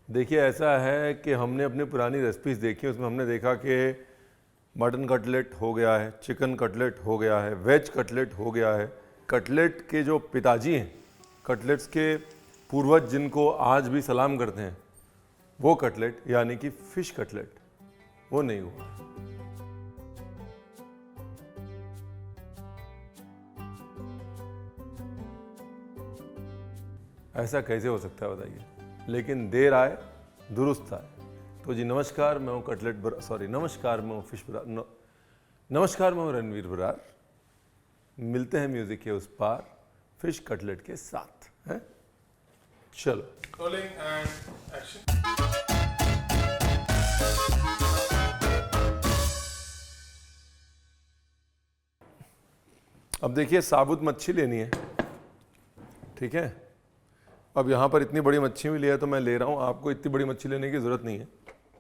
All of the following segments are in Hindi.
देखिए ऐसा है कि हमने अपनी पुरानी रेसिपीज़ देखी, उसमें हमने देखा कि मटन कटलेट हो गया है, चिकन कटलेट हो गया है, वेज कटलेट हो गया है। कटलेट के जो पिताजी हैं, कटलेट्स के पूर्वज जिनको आज भी सलाम करते हैं, वो कटलेट यानी कि फ़िश कटलेट वो नहीं हुआ। ऐसा कैसे हो सकता है बताइए। लेकिन देर आए दुरुस्त आए। तो जी नमस्कार, मैं हूँ नमस्कार मैं हूँ नमस्कार मैं हूँ रणवीर बरार। मिलते हैं म्यूजिक के उस पार फिश कटलेट के साथ हैं। चलो Rolling and action. अब देखिए साबुत मच्छी लेनी है, ठीक है। अब यहाँ पर इतनी बड़ी मच्छी भी लिया तो मैं ले रहा हूँ, आपको इतनी बड़ी मच्छी लेने की ज़रूरत नहीं है।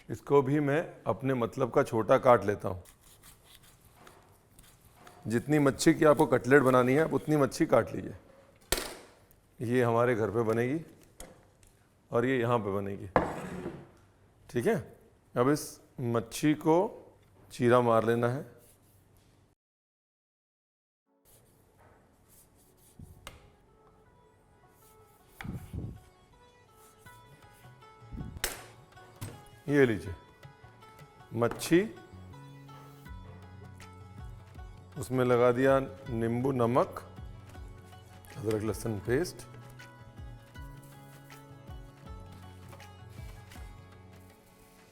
इसको भी मैं अपने मतलब का छोटा काट लेता हूँ। जितनी मच्छी की आपको कटलेट बनानी है आप उतनी मच्छी काट लीजिए। ये हमारे घर पे बनेगी और ये यहाँ पे बनेगी, ठीक है। अब इस मच्छी को चीरा मार लेना है। ये लीजिए मच्छी, उसमें लगा दिया नींबू, नमक, अदरक लहसुन पेस्ट,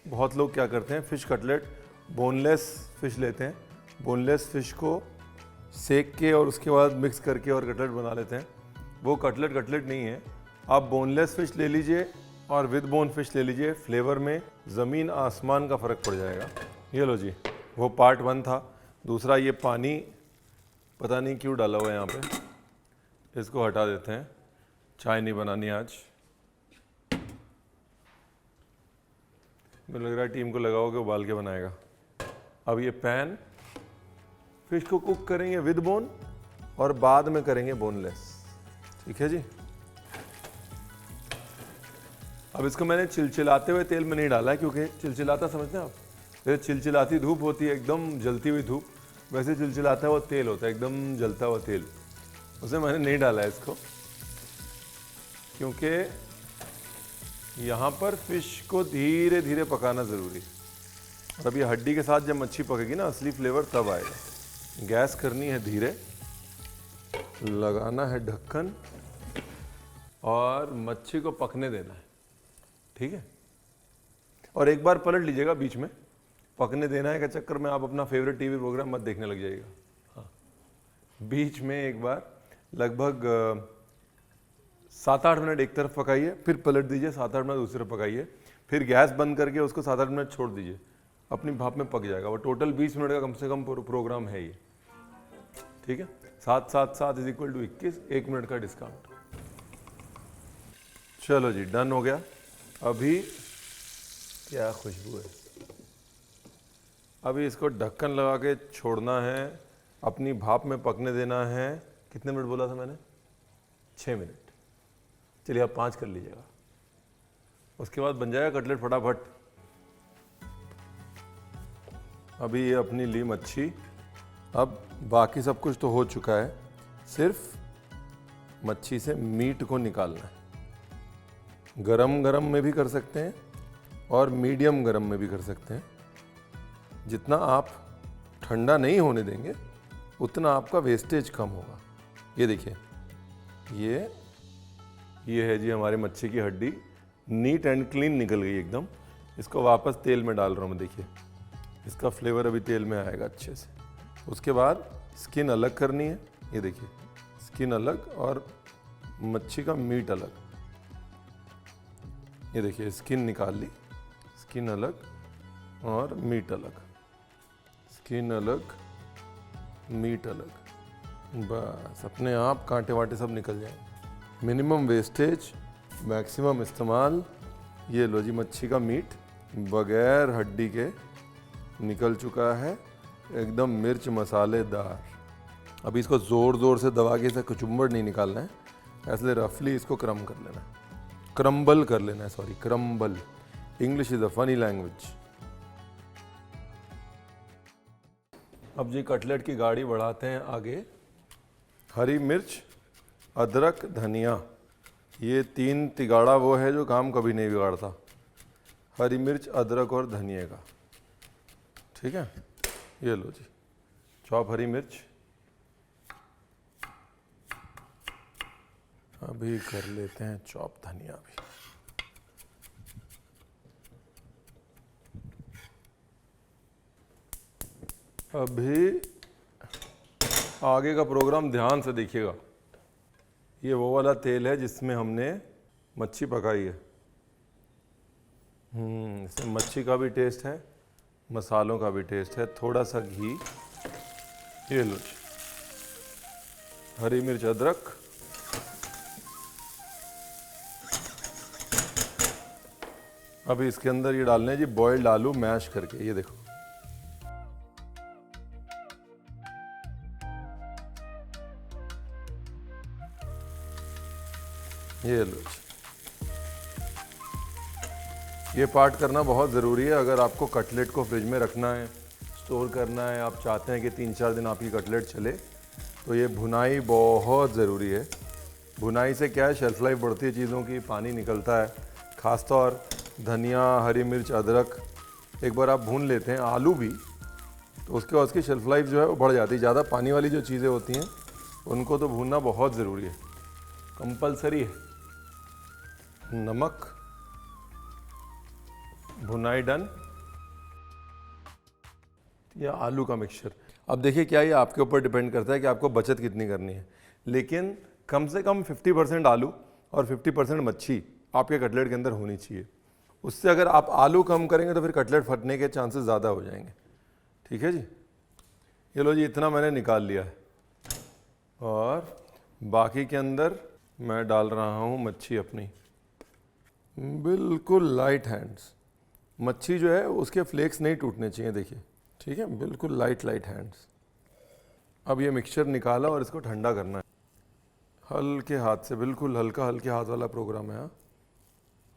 बहुत लोग क्या करते हैं फ़िश कटलेट बोनलेस फ़िश लेते हैं, बोनलेस फ़िश को सेक के और उसके बाद मिक्स करके और कटलेट बना लेते हैं। वो कटलेट नहीं है। आप बोनलेस फ़िश ले लीजिए और विद बोन फिश ले लीजिए, फ्लेवर में ज़मीन आसमान का फ़र्क पड़ जाएगा। ये लो जी, वो पार्ट 1 था। दूसरा, ये पानी पता नहीं क्यों डाला हुआ है यहाँ पे, इसको हटा देते हैं। चाय नहीं बनानी आज। मुझे लग रहा है टीम को लगाओ कि उबाल के बनाएगा। अब ये पैन, फिश को कुक करेंगे विद बोन और बाद में करेंगे बोनलेस, ठीक है जी। अब इसको मैंने चिलचिलाते हुए तेल में नहीं डाला है, क्योंकि चिलचिलाता समझते हैं आप, जैसे चिलचिलाती धूप होती है एकदम जलती हुई धूप, वैसे चिलचिलाता हुआ तेल होता है एकदम जलता हुआ तेल, उसे मैंने नहीं डाला है इसको, क्योंकि यहाँ पर फिश को धीरे धीरे पकाना ज़रूरी है। और अब ये हड्डी के साथ जब मच्छी पकेगी ना, असली फ्लेवर तब आएगा। गैस करनी है धीरे, लगाना है ढक्कन और मच्छी को पकने देना है, ठीक है। और एक बार पलट लीजिएगा बीच में, पकने देना है के चक्कर में आप अपना फेवरेट टीवी प्रोग्राम मत देखने लग जाइएगा। हाँ, बीच में एक बार लगभग 7-8 मिनट एक तरफ पकाइए, फिर पलट दीजिए, 7-8 मिनट दूसरी तरफ पकाइए, फिर गैस बंद करके उसको 7-8 मिनट छोड़ दीजिए, अपनी भाप में पक जाएगा। वो टोटल 20 मिनट का कम से कम प्रोग्राम है ये, ठीक है। 7-7-7 = 21, 1 मिनट का डिस्काउंट। चलो जी, डन हो गया। अभी क्या खुशबू है। अभी इसको ढक्कन लगा के छोड़ना है, अपनी भाप में पकने देना है। कितने मिनट बोला था मैंने? 6 मिनट। चलिए आप 5 कर लीजिएगा, उसके बाद बन जाएगा कटलेट फटाफट। अभी ये अपनी ली मच्छी, अब बाकी सब कुछ तो हो चुका है, सिर्फ मच्छी से मीट को निकालना है। गरम गरम में भी कर सकते हैं और मीडियम गरम में भी कर सकते हैं। जितना आप ठंडा नहीं होने देंगे उतना आपका वेस्टेज कम होगा। ये देखिए, ये है जी हमारे मच्छी की हड्डी, नीट एंड क्लीन निकल गई एकदम। इसको वापस तेल में डाल रहा हूँ मैं, देखिए इसका फ्लेवर अभी तेल में आएगा अच्छे से। उसके बाद स्किन अलग करनी है, ये देखिए स्किन अलग और मच्छी का मीट अलग। ये देखिए स्किन निकाल ली, स्किन अलग और मीट अलग, स्किन अलग मीट अलग। बस अपने आप कांटे वाटे सब निकल जाएंगे। मिनिमम वेस्टेज, मैक्सिमम इस्तेमाल। ये लो जी, मच्छी का मीट बगैर हड्डी के निकल चुका है, एकदम मिर्च मसालेदार। अभी इसको ज़ोर ज़ोर से दबा के इसे कचुम्बर नहीं निकालना है, ऐसे रफली इसको क्रम कर लेना है। क्रम्बल कर लेना है, sorry crumble, English is a funny language. अब जी कटलेट की गाड़ी बढ़ाते हैं आगे। हरी मिर्च, अदरक, धनिया, ये 3 तिगाड़ा वो है जो काम कभी नहीं बिगाड़ता। हरी मिर्च, अदरक और धनिया का, ठीक है। ये लो जी, चॉप हरी मिर्च, अभी कर लेते हैं चॉप धनिया भी। अभी आगे का प्रोग्राम ध्यान से देखिएगा। ये वो वाला तेल है जिसमें हमने मच्छी पकाई है। इसमें मच्छी का भी टेस्ट है, मसालों का भी टेस्ट है, थोड़ा सा घी। ये लो, हरी मिर्च, अदरक, अभी इसके अंदर ये डालने हैं जी बॉइल्ड आलू मैश करके। ये देखो, ये लो जी। ये पार्ट करना बहुत ज़रूरी है अगर आपको कटलेट को फ्रिज में रखना है, स्टोर करना है, आप चाहते हैं कि 3-4 दिन आपकी कटलेट चले, तो ये भुनाई बहुत ज़रूरी है। भुनाई से क्या है, शेल्फ लाइफ बढ़ती है चीज़ों की, पानी निकलता है। ख़ासतौर धनिया, हरी मिर्च, अदरक एक बार आप भून लेते हैं, आलू भी, तो उसके बाद उसकी शेल्फ लाइफ जो है वो बढ़ जाती है। ज़्यादा पानी वाली जो चीज़ें होती हैं उनको तो भूनना बहुत ज़रूरी है, कंपलसरी है। नमक, भुनाई डन, या आलू का मिक्सचर। अब देखिए क्या, ये आपके ऊपर डिपेंड करता है कि आपको बचत कितनी करनी है, लेकिन कम से कम 50% आलू और 50% मच्छी आपके कटलेट के अंदर होनी चाहिए। उससे अगर आप आलू कम करेंगे तो फिर कटलेट फटने के चांसेस ज़्यादा हो जाएंगे, ठीक है जी। ये लो जी, इतना मैंने निकाल लिया है और बाकी के अंदर मैं डाल रहा हूँ मच्छी अपनी, बिल्कुल लाइट हैंड्स। मच्छी जो है उसके फ्लेक्स नहीं टूटने चाहिए, देखिए, ठीक है, बिल्कुल लाइट हैंड्स। अब ये मिक्सचर निकाला और इसको ठंडा करना है हल्के हाथ से, बिल्कुल हल्का, हल्के हाथ वाला प्रोग्राम है।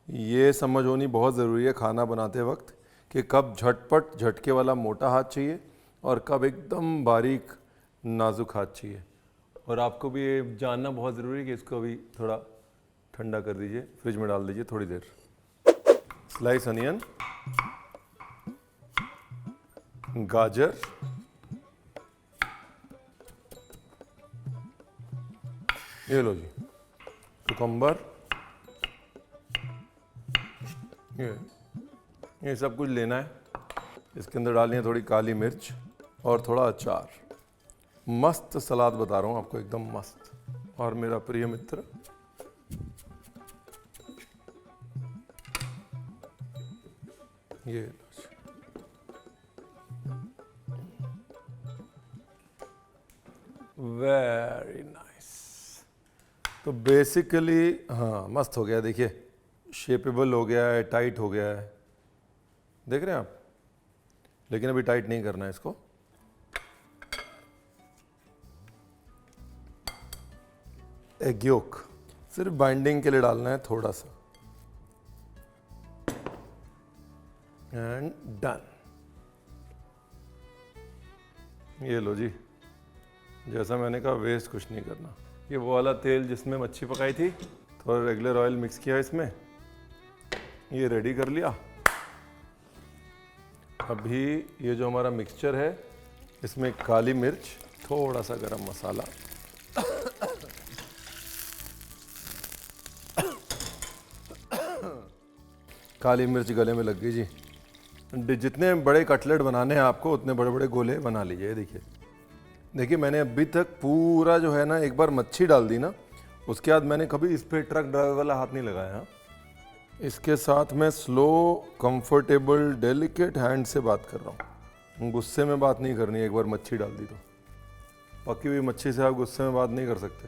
ये समझ होनी बहुत ज़रूरी है खाना बनाते वक्त कि कब झटपट झटके वाला मोटा हाथ चाहिए और कब एकदम बारीक नाजुक हाथ चाहिए। और आपको भी ये जानना बहुत ज़रूरी है कि इसको अभी थोड़ा ठंडा कर दीजिए, फ्रिज में डाल दीजिए थोड़ी देर। स्लाइस अनियन, गाजर, ये लो जी, कुकम्बर, ये सब कुछ लेना है। इसके अंदर डालनी है थोड़ी काली मिर्च और थोड़ा अचार। मस्त सलाद बता रहा हूँ आपको, एकदम मस्त। और मेरा प्रिय मित्र ये वेरी नाइस। तो बेसिकली हाँ, मस्त हो गया, देखिए शेपेबल हो गया है, टाइट हो गया है, देख रहे हैं आप। लेकिन अभी टाइट नहीं करना है इसको। एग योक सिर्फ बाइंडिंग के लिए डालना है थोड़ा सा, एंड डन। ये लो जी, जैसा मैंने कहा वेस्ट कुछ नहीं करना। ये वो वाला तेल जिसमें मच्छी पकाई थी, थोड़ा रेगुलर ऑयल मिक्स किया इसमें, ये रेडी कर लिया। अभी ये जो हमारा मिक्सचर है इसमें काली मिर्च, थोड़ा सा गरम मसाला, काली मिर्च गले में लग गई जी। जितने बड़े कटलेट बनाने हैं आपको उतने बड़े बड़े गोले बना लीजिए। देखिए देखिए, मैंने अभी तक पूरा जो है ना, एक बार मच्छी डाल दी ना, उसके बाद मैंने कभी इस पे ट्रक ड्राइवर वाला हाथ नहीं लगाया। इसके साथ मैं स्लो, कंफर्टेबल, डेलिकेट हैंड से बात कर रहा हूँ। गुस्से में बात नहीं करनी। एक बार मच्छी डाल दी तो पकी हुई मच्छी से आप गुस्से में बात नहीं कर सकते,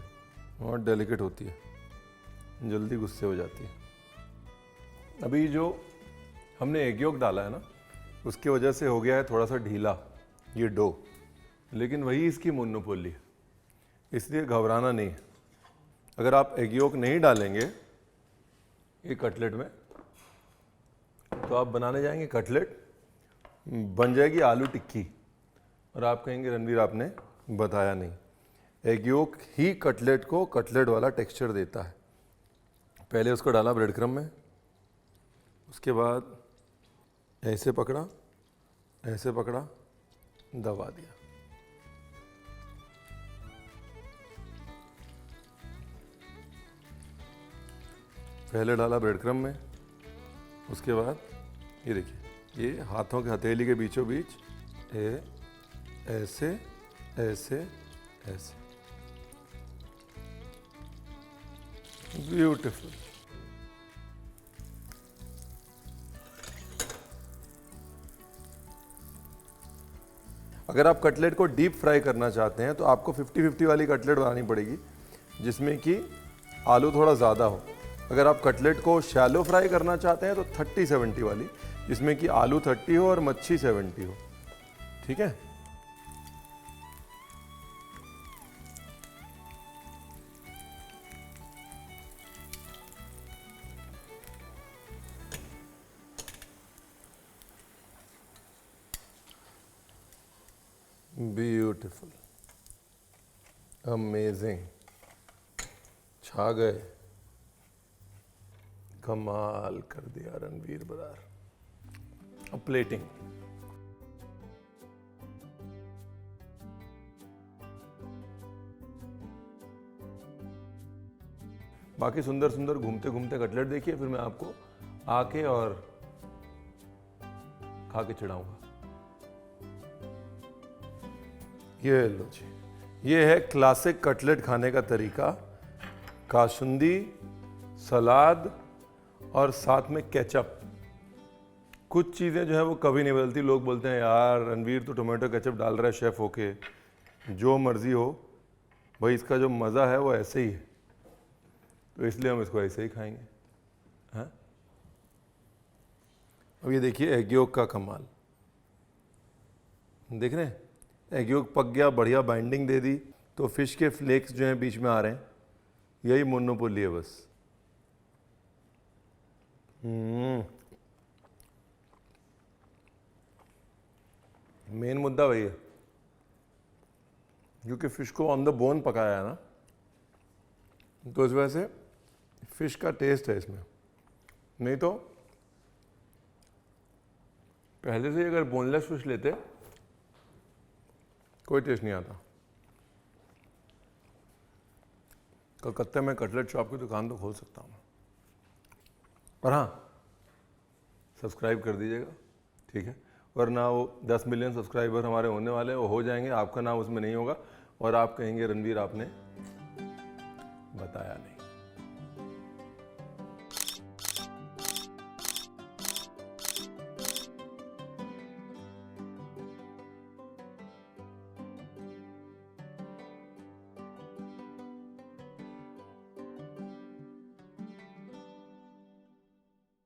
बहुत डेलिकेट होती है, जल्दी गुस्से हो जाती है। अभी जो हमने एग योक डाला है ना, उसकी वजह से हो गया है थोड़ा सा ढीला ये डो, लेकिन वही इसकी मोनोपोली है, इसलिए घबराना नहीं है। अगर आप एग योक नहीं डालेंगे ये कटलेट में। तो आप बनाने जाएंगे कटलेट, बन जाएगी आलू टिक्की, और आप कहेंगे रणवीर आपने बताया नहीं। एग योक ही कटलेट को कटलेट वाला टेक्सचर देता है। पहले उसको डाला ब्रेड क्रम्ब में, उसके बाद ऐसे पकड़ा, ऐसे पकड़ा, दबा दिया। पहले डाला ब्रेड क्रम्ब में, उसके बाद ये देखिए, ये हाथों के हथेली के बीचों बीच ऐसे ऐसे ऐसे, ब्यूटीफुल। अगर आप कटलेट को डीप फ्राई करना चाहते हैं तो आपको 50-50 वाली कटलेट बनानी पड़ेगी, जिसमें कि आलू थोड़ा ज़्यादा हो। अगर आप कटलेट को शैलो फ्राई करना चाहते हैं तो 30-70 वाली, जिसमें कि आलू 30 हो और मच्छी 70 हो। ठीक है। ब्यूटीफुल, अमेजिंग, छा गए, कमाल कर दिया रणवीर बरार। अब प्लेटिंग। बाकी सुंदर सुंदर घूमते घूमते कटलेट देखिए, फिर मैं आपको आके और खा के चिढ़ाऊंगा। ये लो जी, ये है क्लासिक कटलेट खाने का तरीका। कासुंदी, सलाद और साथ में केचप। कुछ चीज़ें जो है वो कभी नहीं बदलती। लोग बोलते हैं यार रणवीर तो टोमेटो केचप डाल रहा है शेफ़ होके। जो मर्जी हो भाई, इसका जो मज़ा है वो ऐसे ही है, तो इसलिए हम इसको ऐसे ही खाएंगे। हाँ, अब ये देखिए एग योक का कमाल, देख रहे हैं? एग योक पक गया, बढ़िया बाइंडिंग दे दी, तो फिश के फ्लेक्स जो हैं बीच में आ रहे हैं। यही मोनोपोली है बस। मेन मुद्दा वही है, क्योंकि फिश को ऑन द बोन पकाया है ना, तो इस वजह से फिश का टेस्ट है इसमें। नहीं तो पहले से अगर बोनलेस फिश लेते कोई टेस्ट नहीं आता। कलकत्ते में कटलेट शॉप की दुकान तो खोल सकता हूँ। और हाँ, सब्सक्राइब कर दीजिएगा, ठीक है? वरना वो 10 मिलियन सब्सक्राइबर हमारे होने वाले हैं, वो हो जाएंगे, आपका नाम उसमें नहीं होगा और आप कहेंगे रणवीर आपने बताया नहीं।